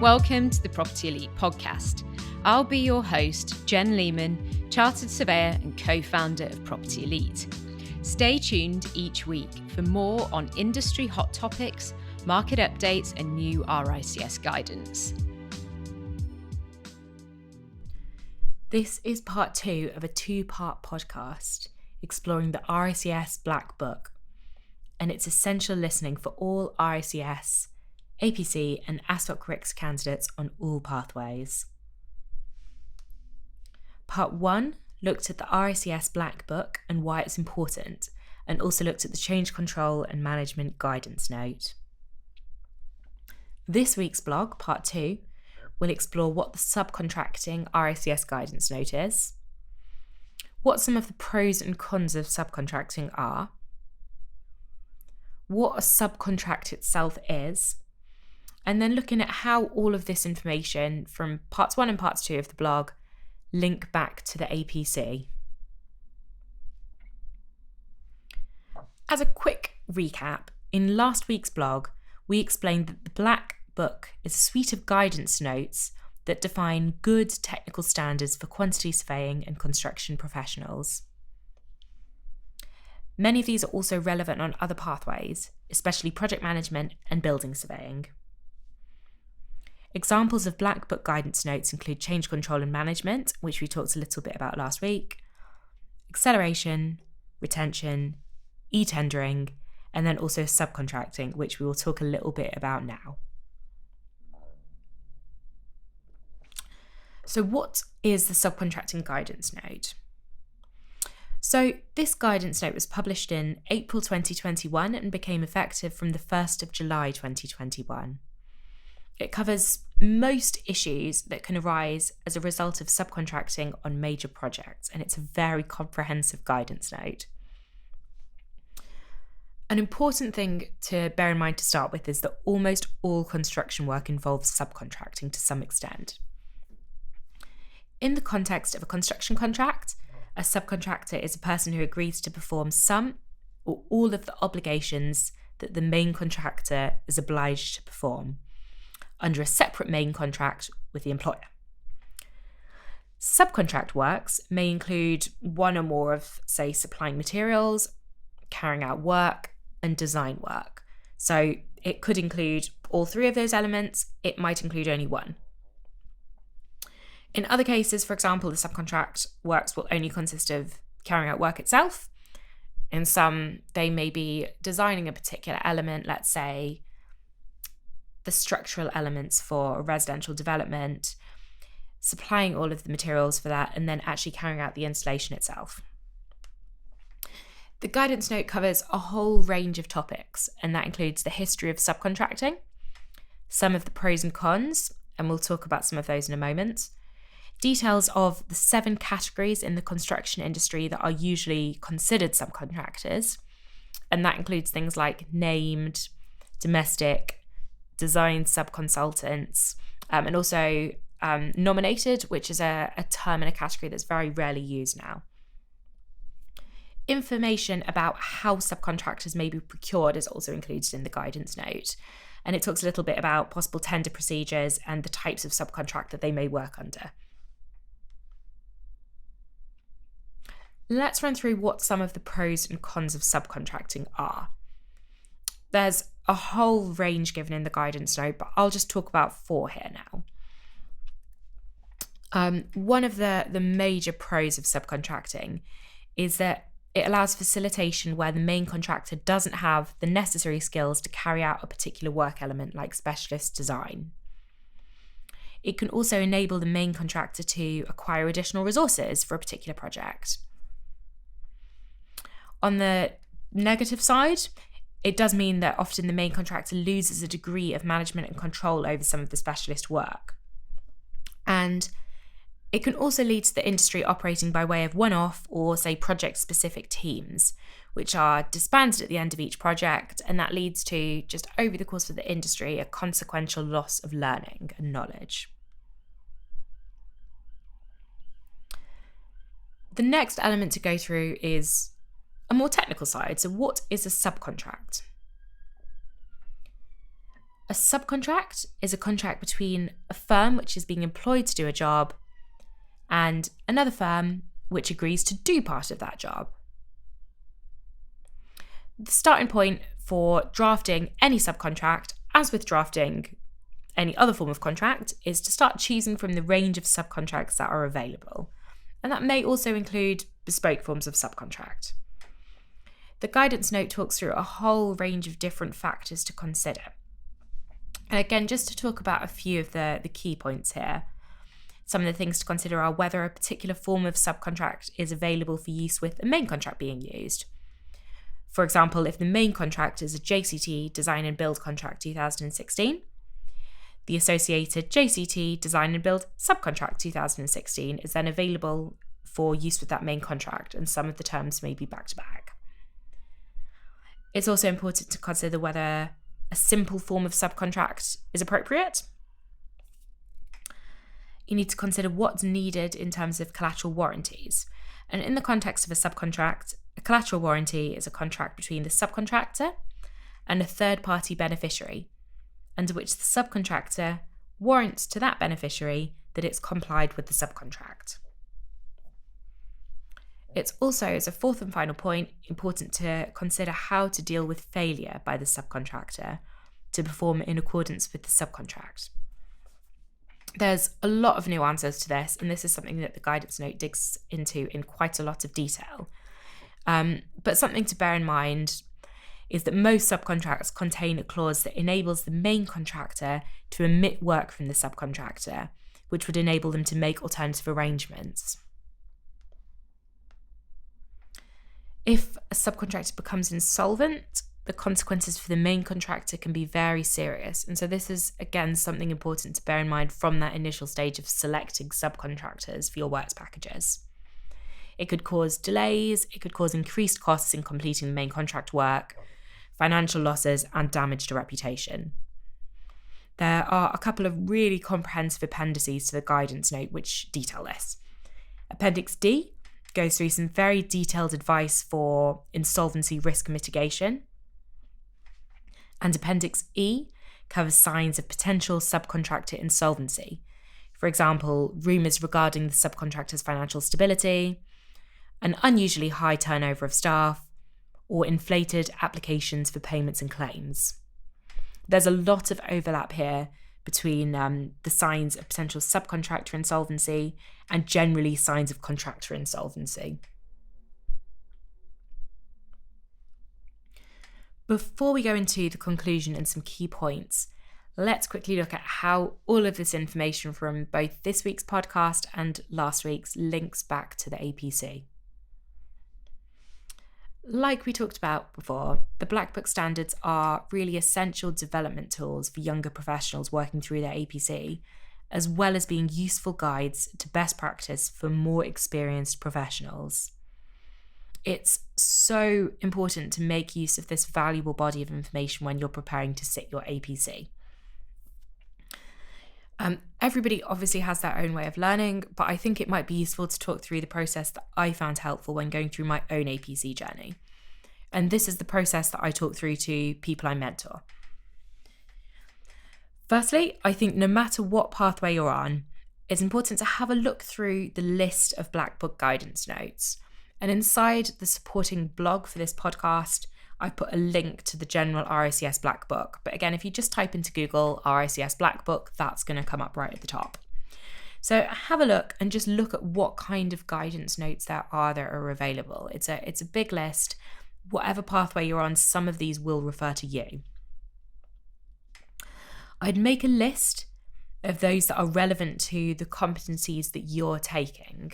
Welcome to the Property Elite podcast. I'll be your host, Jen Lehman, chartered surveyor and co-founder of Property Elite. Stay tuned each week for more on industry hot topics, market updates and new RICS guidance. This is part 2 of a 2-part podcast exploring the RICS Black Book, and it's essential listening for all RICS, APC and RICS candidates on all pathways. Part 1 looked at the RICS Black Book and why it's important, and also looked at the Change Control and Management Guidance Note. This week's blog, Part 2, will explore what the Subcontracting RICS Guidance Note is, what some of the pros and cons of subcontracting are, what a subcontract itself is, and then looking at how all of this information from parts 1 and parts 2 of the blog link back to the APC. As a quick recap, in last week's blog, we explained that the Black Book is a suite of guidance notes that define good technical standards for quantity surveying and construction professionals. Many of these are also relevant on other pathways, especially project management and building surveying. Examples of Black Book guidance notes include change control and management, which we talked a little bit about last week, acceleration, retention, e-tendering, and then also subcontracting, which we will talk a little bit about now. So what is the Subcontracting Guidance Note? So this guidance note was published in April 2021 and became effective from the 1st of July 2021. It covers most issues that can arise as a result of subcontracting on major projects, and it's a very comprehensive guidance note. An important thing to bear in mind to start with is that almost all construction work involves subcontracting to some extent. In the context of a construction contract, a subcontractor is a person who agrees to perform some or all of the obligations that the main contractor is obliged to perform under a separate main contract with the employer. Subcontract works may include one or more of, say, supplying materials, carrying out work, and design work. So it could include all 3 of those elements, it might include only one. In other cases, for example, the subcontract works will only consist of carrying out work itself. In some, they may be designing a particular element, let's say the structural elements for a residential development, supplying all of the materials for that, and then actually carrying out the installation itself. The guidance note covers a whole range of topics, and that includes the history of subcontracting, some of the pros and cons, and we'll talk about some of those in a moment, details of the 7 categories in the construction industry that are usually considered subcontractors, and that includes things like named, domestic, design subconsultants, and also nominated, which is a term in a category that's very rarely used now. Information about how subcontractors may be procured is also included in the guidance note, and it talks a little bit about possible tender procedures and the types of subcontract that they may work under. Let's run through what some of the pros and cons of subcontracting are. There's a whole range given in the guidance note, but I'll just talk about 4 here now. One of the major pros of subcontracting is that it allows facilitation where the main contractor doesn't have the necessary skills to carry out a particular work element like specialist design. It can also enable the main contractor to acquire additional resources for a particular project. On the negative side, it does mean that often the main contractor loses a degree of management and control over some of the specialist work. And it can also lead to the industry operating by way of one-off or, say, project-specific teams, which are disbanded at the end of each project, and that leads to, just over the course of the industry, a consequential loss of learning and knowledge. The next element to go through is a more technical side. So what is a subcontract? A subcontract is a contract between a firm which is being employed to do a job and another firm which agrees to do part of that job. The starting point for drafting any subcontract, as with drafting any other form of contract, is to start choosing from the range of subcontracts that are available. And that may also include bespoke forms of subcontract. The guidance note talks through a whole range of different factors to consider. And again, just to talk about a few of the key points here, some of the things to consider are whether a particular form of subcontract is available for use with a main contract being used. For example, if the main contract is a JCT Design and Build Contract 2016, the associated JCT Design and Build Subcontract 2016 is then available for use with that main contract, and some of the terms may be back to back. It's also important to consider whether a simple form of subcontract is appropriate. You need to consider what's needed in terms of collateral warranties. And in the context of a subcontract, a collateral warranty is a contract between the subcontractor and a third-party beneficiary, under which the subcontractor warrants to that beneficiary that it's complied with the subcontract. It's also, as a fourth and final point, important to consider how to deal with failure by the subcontractor to perform in accordance with the subcontract. There's a lot of nuances to this, and this is something that the guidance note digs into in quite a lot of detail. But something to bear in mind is that most subcontracts contain a clause that enables the main contractor to omit work from the subcontractor, which would enable them to make alternative arrangements. If a subcontractor becomes insolvent, the consequences for the main contractor can be very serious. And so this is, again, something important to bear in mind from that initial stage of selecting subcontractors for your works packages. It could cause delays, it could cause increased costs in completing the main contract work, financial losses, and damage to reputation. There are a couple of really comprehensive appendices to the guidance note which detail this. Appendix D goes through some very detailed advice for insolvency risk mitigation. And Appendix E covers signs of potential subcontractor insolvency. For example, rumours regarding the subcontractor's financial stability, an unusually high turnover of staff, or inflated applications for payments and claims. There's a lot of overlap here between the signs of potential subcontractor insolvency and generally signs of contractor insolvency. Before we go into the conclusion and some key points, let's quickly look at how all of this information from both this week's podcast and last week's links back to the APC. Like we talked about before, the Black Book standards are really essential development tools for younger professionals working through their APC, as well as being useful guides to best practice for more experienced professionals. It's so important to make use of this valuable body of information when you're preparing to sit your APC. Everybody obviously has their own way of learning, but I think it might be useful to talk through the process that I found helpful when going through my own APC journey. And this is the process that I talk through to people I mentor. Firstly, I think no matter what pathway you're on, it's important to have a look through the list of Black Book guidance notes. And inside the supporting blog for this podcast, I put a link to the general RICS Black Book. But again, if you just type into Google RICS Black Book, that's going to come up right at the top. So have a look and just look at what kind of guidance notes there are available. It's a big list. Whatever pathway you're on, some of these will refer to you. I'd make a list of those that are relevant to the competencies that you're taking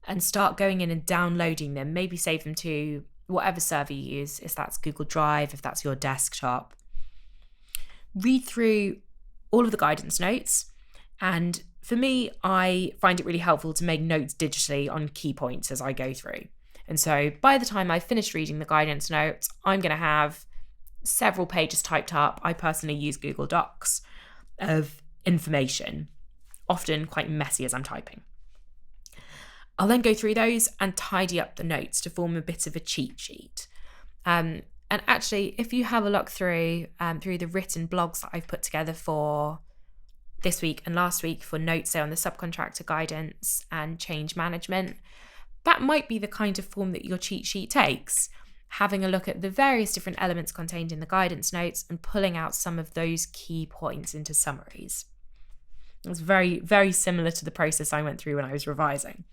and start going in and downloading them. Maybe save them to whatever server you use, if that's Google Drive, if that's your desktop. Read through all of the guidance notes. And for me, I find it really helpful to make notes digitally on key points as I go through. And so by the time I've finished reading the guidance notes, I'm going to have several pages typed up. I personally use Google Docs of information, often quite messy as I'm typing. I'll then go through those and tidy up the notes to form a bit of a cheat sheet. And And actually, if you have a look through the written blogs that I've put together for this week and last week for notes, say, on the subcontractor guidance and change management, that might be the kind of form that your cheat sheet takes. Having a look at the various different elements contained in the guidance notes and pulling out some of those key points into summaries. It's very, very similar to the process I went through when I was revising.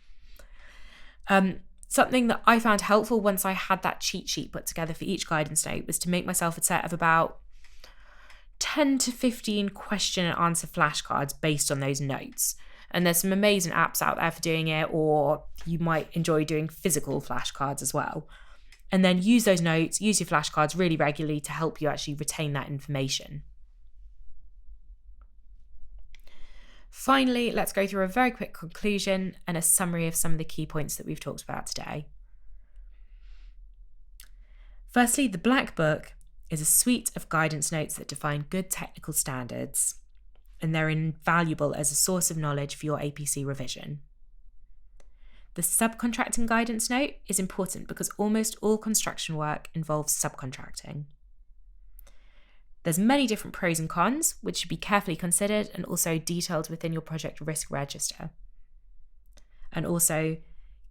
Something that I found helpful once I had that cheat sheet put together for each guidance note was to make myself a set of about 10 to 15 question and answer flashcards based on those notes. And there's some amazing apps out there for doing it, or you might enjoy doing physical flashcards as well. And then use those notes, use your flashcards really regularly to help you actually retain that information. Finally, let's go through a very quick conclusion and a summary of some of the key points that we've talked about today. Firstly, the Black Book is a suite of guidance notes that define good technical standards, and they're invaluable as a source of knowledge for your APC revision. The subcontracting guidance note is important because almost all construction work involves subcontracting. There's many different pros and cons, which should be carefully considered and also detailed within your project risk register. And also,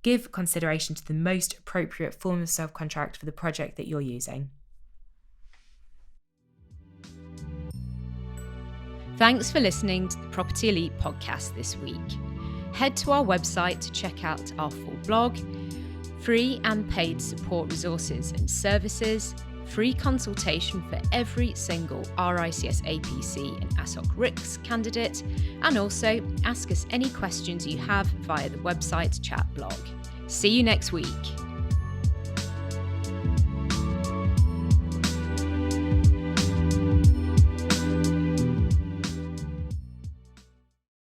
give consideration to the most appropriate form of subcontract for the project that you're using. Thanks for listening to the Property Elite podcast this week. Head to our website to check out our full blog, free and paid support resources and services, free consultation for every single RICS APC and ASOC RICS candidate, and also ask us any questions you have via the website chat blog. See you next week.